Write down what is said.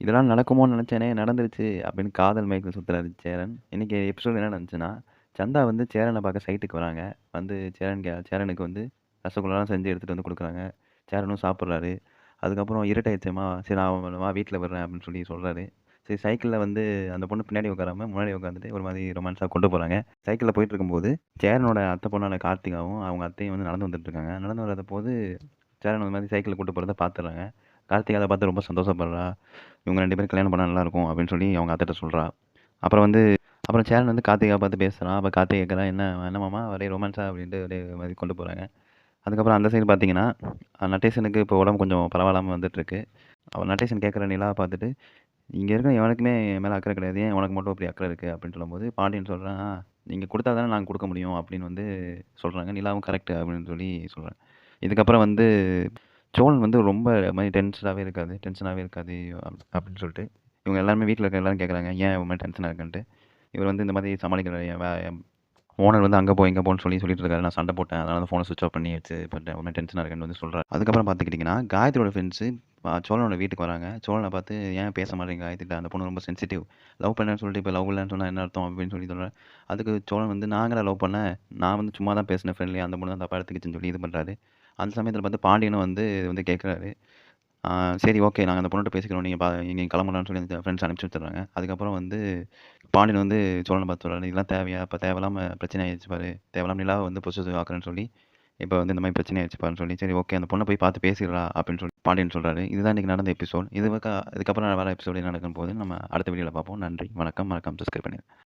இதெல்லாம் நடக்குமோன்னு நினச்சேனே, நடந்துருச்சு அப்படின்னு காதல் மயக்கத்துல சுத்துறாரு சேரன். இன்னைக்கு எபிசோட் என்ன நடந்துச்சுன்னா, சந்தா வந்து சேரன பார்க்க சைட்டுக்கு வராங்க. வந்து சேரனுக்கு வந்து ரசகுல்லாலாம் செஞ்சு எடுத்துட்டு வந்து குடுக்குறாங்க. சேரனும் சாப்பிடுறாரு. அதுக்கப்புறம் இருட்டாயிடுச்சேம்மா, சரி நான் வா வீட்ல விடுறேன் அப்படின்னு சொல்லி சொல்றாரு. சரி சைக்கிள்ல வந்து அந்த பொண்ணு பின்னாடி உட்காராம முன்னாடி உட்காந்துட்டு ஒரு மாதிரி ரொமான்ஸா கொண்டு போறாங்க. சைக்கிள்ல போயிட்டு இருக்கும்போது, சேரனோட அத்தை பொண்ணான கார்த்திகாவும், அவங்க அத்தையும் வந்து நடந்து வந்துட்டு இருக்காங்க. நடந்து வரத போது சேரன் அந்த மாதிரி சைக்கிள்ல கூட்டு போறத பார்த்துடுறாங்க. கார்த்திகா அத பார்த்து ரொம்ப சந்தோஷப்படுறா. இவங்க 2 பேரும் கல்யாணம் பண்ணா நல்லாயிருக்கும் அப்படின்னு சொல்லி அவங்க அத்தைட்ட சொல்றா. அப்புறம் வந்து அப்புறம் சேரன் வந்து கார்த்திகாவ பார்த்து பேசுறான். அப்ப கார்த்திகா கேட்குறா, என்ன மாமா ஒரே ரொமான்ஸா அப்படின்ட்டு ஒரே மாதிரி கொண்டு போறாங்க. அதுக்கப்புறம் அந்த சைடு பார்த்தீங்கன்னா, நட்டேசனுக்கு இப்போ உடம்பு கொஞ்சம் பரவாயில்லாம வந்துட்டுருக்கு. அவன் நட்டேசன் கேட்குற நிலாவ பார்த்துட்டு, "இங்க இருக்கிற எவனுக்குமே என் மேல அக்கறை கிடையாது. ஏன் உனக்கு மட்டும் அப்படி அக்கறை இருக்கு?" அப்படின்னு சொல்லும்போது, பாண்டியன் சொல்றான், "நீங்க குடுத்தா தானே நாங்க குடுக்க முடியும்." அப்படின்னு வந்து சொல்றாங்க. நிலாவும் கரெக்ட் அப்படின்னு சொல்லி சொல்றாங்க. இதுக்கப்புறம் வந்து சோழன் வந்து ரொம்ப மாரி டென்ஷனாவே இருக்காது அப்படின்னு சொல்லிட்டு, இவங்க எல்லாருமே வீட்ல இருக்க எல்லாரும் கேட்குறாங்க, "ஏன் ஒரு மாரி டென்ஷனா இருக்கன்ட்டு?" இவர் வந்து இந்த மாதிரி சமாளிக்கிறாரு. என் ஓனர் வந்து அங்க போ, இங்க போன்னு சொல்லிட்டு இருக்காரு. நான் சண்டை போட்டேன். அதனால தான் ஃபோன ஸ்விட்ச் ஆஃப் பண்ணி வச்சு போயிட்டேன். ஒரு மாரி டென்ஷனா இருக்கேன்னு வந்து சொல்றாரு. அதுக்கப்புறம் பார்த்துக்கிட்டிங்கன்னா, காயத்ரியோட ஃப்ரெண்ட்ஸு சோழனோட வீட்டுக்கு வராங்க. சோழன பார்த்து, "ஏன் பேச மாட்டேங்கிறீங்க காயத்ரிட்ட? அந்த பொண்ணு ரொம்ப சென்சிட்டிவ். லவ் பண்ணேன்னு சொல்லிட்டு இப்ப லவ் இல்லன்னு சொன்னா என்ன அர்த்தம்?" அப்படின்னு சொல்லி சொல்றாரு. அதுக்கு சோழன் வந்து, "நான் எங்கடா லவ் பண்ணேன்? நான் வந்து சும்மா தான் பேசினேன் ஃப்ரெண்ட்லியா. அந்த பொண்ணு தான் தப்பா எடுத்துக்கிச்சுன்னு" சொல்லி இது பண்றாரு. அந்த சமயத்தில பார்த்து பாண்டியனும் வந்து கேட்குறாரு. சரி ஓகே. நாங்க அந்த பொண்ணுட்ட பேசிக்கிறோம். நீங்க கிளம்பலாம்ன்னு சொல்லி அந்த ஃப்ரெண்ட்ஸ் அனுப்பிச்சு வச்சுடுறாங்க. அதுக்கப்புறம் வந்து பாண்டியன் வந்து சோழன பார்த்து சொல்றாரு, "இதெல்லாம் தேவையா? இப்ப தேவையில்லாம பிரச்சனை ஆயிடுச்சு பாரு. தேவையில்லாம நிலாவ வந்து பொசசிவ் ஆக்குறேன்னு சொல்லி, இப்ப வந்து இந்த மாரி பிரச்சனை ஆயிடுச்சு பாருன்னு" சொல்லி, "சரி ஓகே. அந்த பொண்ண போய் பார்த்து பேசிறலாம்" அப்படின்னு சொல்லி பாண்டியன் சொல்றாரு. இதுதான் இன்னைக்கு நடந்த எபிசோட். இதுக்கப்புறம் வர எபிசோடு என்ன நடக்கும் போது நம்ம அடுத்த வீடியோல பார்ப்போம். நன்றி, வணக்கம். மறக்காம சப்ஸ்கிரைப் பண்ணிருங்க.